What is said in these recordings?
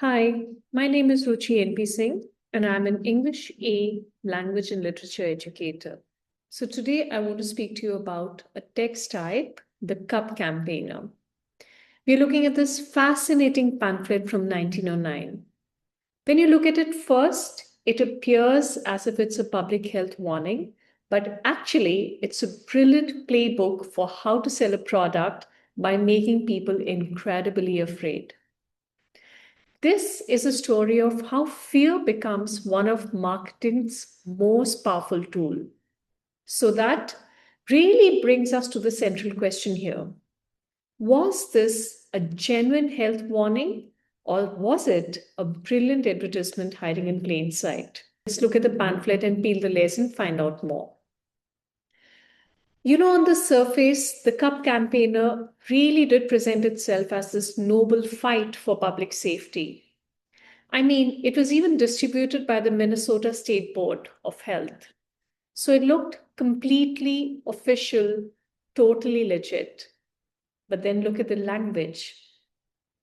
Hi, my name is Ruchi NP Singh, and I'm an English A language and literature educator. So today I want to speak to you about a text type, the Cup Campaigner. We're looking at this fascinating pamphlet from 1909. When you look at it first, it appears as if it's a public health warning, but actually it's a brilliant playbook for how to sell a product by making people incredibly afraid. This is a story of how fear becomes one of marketing's most powerful tool. So that really brings us to the central question here. Was this a genuine health warning or was it a brilliant advertisement hiding in plain sight? Let's look at the pamphlet and peel the layers and find out more. On the surface, the Cup campaigner really did present itself as this noble fight for public safety. I mean, it was even distributed by the Minnesota State Board of Health. So it looked completely official, totally legit. But then look at the language.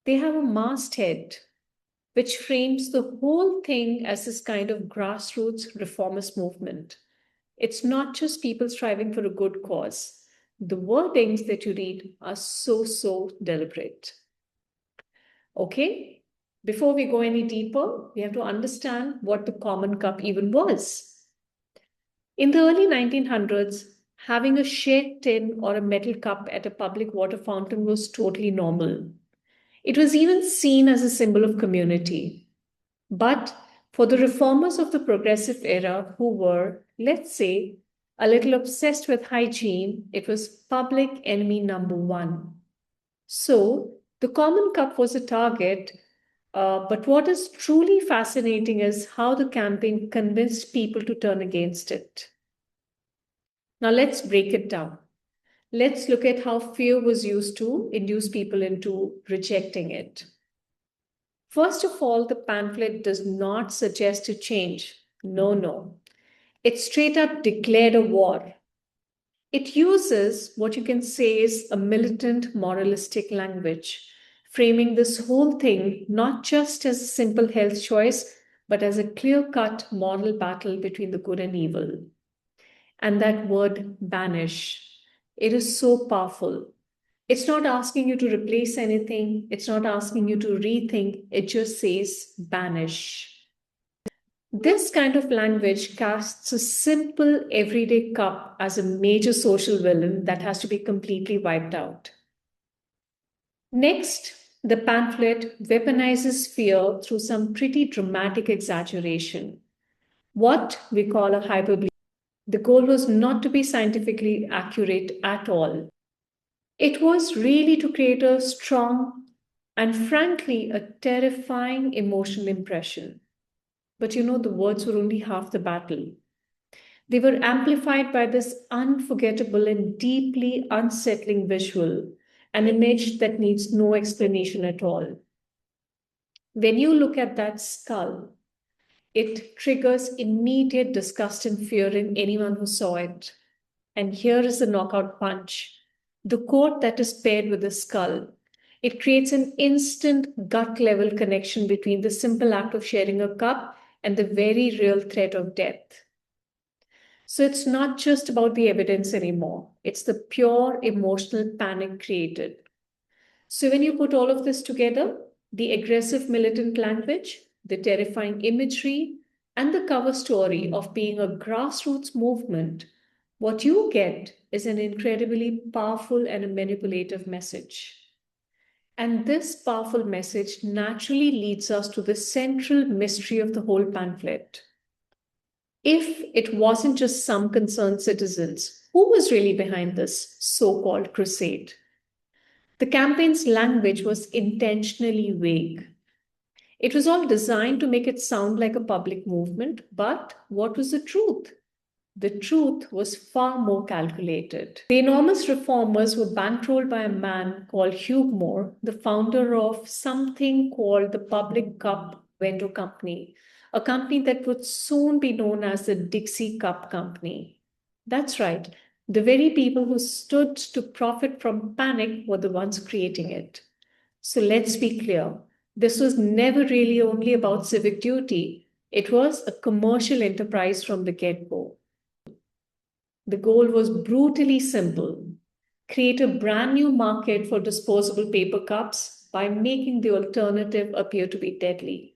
They have a masthead, which frames the whole thing as this kind of grassroots reformist movement. It's not just people striving for a good cause. The wordings that you read are so deliberate. Okay? Before we go any deeper, we have to understand what the common cup even was. In the early 1900s, having a shared tin or a metal cup at a public water fountain was totally normal. It was even seen as a symbol of community. But for the reformers of the progressive era who were, let's say, a little obsessed with hygiene, it was public enemy number one. So the common cup was a target. But what is truly fascinating is how the campaign convinced people to turn against it. Now let's break it down. Let's look at how fear was used to induce people into rejecting it. First of all, the pamphlet does not suggest a change. No. It straight up declared a war. It uses what you can say is a militant moralistic language, framing this whole thing not just as a simple health choice, but as a clear-cut moral battle between the good and evil. And that word banish, it is so powerful. It's not asking you to replace anything. It's not asking you to rethink. It just says banish. This kind of language casts a simple everyday cup as a major social villain that has to be completely wiped out. Next, the pamphlet weaponizes fear through some pretty dramatic exaggeration, what we call a hyperbole. The goal was not to be scientifically accurate at all. It was really to create a strong and frankly a terrifying emotional impression. But the words were only half the battle. They were amplified by this unforgettable and deeply unsettling visual, an image that needs no explanation at all. When you look at that skull, it triggers immediate disgust and fear in anyone who saw it. And here is the knockout punch. The quote that is paired with the skull. It creates an instant gut level connection between the simple act of sharing a cup and the very real threat of death. So it's not just about the evidence anymore. It's the pure emotional panic created. So when you put all of this together, the aggressive militant language, the terrifying imagery, and the cover story of being a grassroots movement, what you get is an incredibly powerful and a manipulative message. And this powerful message naturally leads us to the central mystery of the whole pamphlet. If it wasn't just some concerned citizens, who was really behind this so-called crusade? The campaign's language was intentionally vague. It was all designed to make it sound like a public movement, but what was the truth? The truth was far more calculated. The enormous reformers were bankrolled by a man called Hugh Moore, the founder of something called the Public Cup Window Company, a company that would soon be known as the Dixie Cup Company. That's right, the very people who stood to profit from panic were the ones creating it. So let's be clear. This was never really only about civic duty. It was a commercial enterprise from the get-go. The goal was brutally simple: create a brand new market for disposable paper cups by making the alternative appear to be deadly.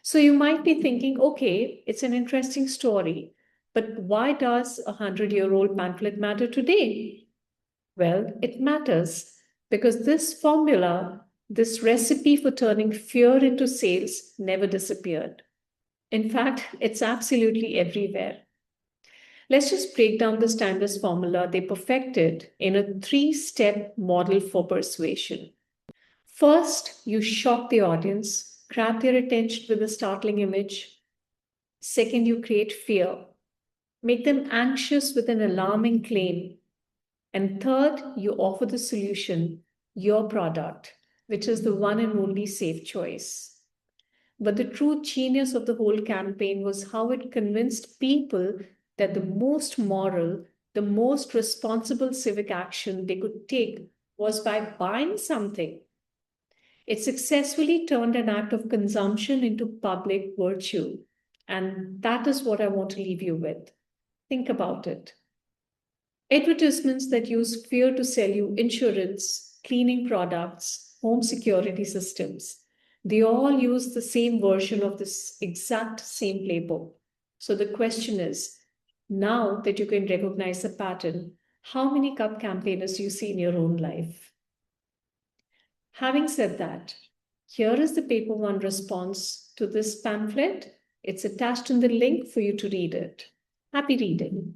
So you might be thinking, okay, it's an interesting story, but why does a 100-year-old pamphlet matter today? Well, it matters because this formula, this recipe for turning fear into sales, never disappeared. In fact, it's absolutely everywhere. Let's just break down the standards formula they perfected in a 3-step model for persuasion. First, you shock the audience, grab their attention with a startling image. Second, you create fear, make them anxious with an alarming claim. And third, you offer the solution, your product, which is the one and only safe choice. But the true genius of the whole campaign was how it convinced people that the most moral, the most responsible civic action they could take was by buying something. It successfully turned an act of consumption into public virtue. And that is what I want to leave you with. Think about it. Advertisements that use fear to sell you insurance, cleaning products, home security systems, they all use the same version of this exact same playbook. So the question is, now that you can recognize the pattern, how many cup campaigners do you see in your own life? Having said that, here is the paper one response to this pamphlet. It's attached in the link for you to read it. Happy reading.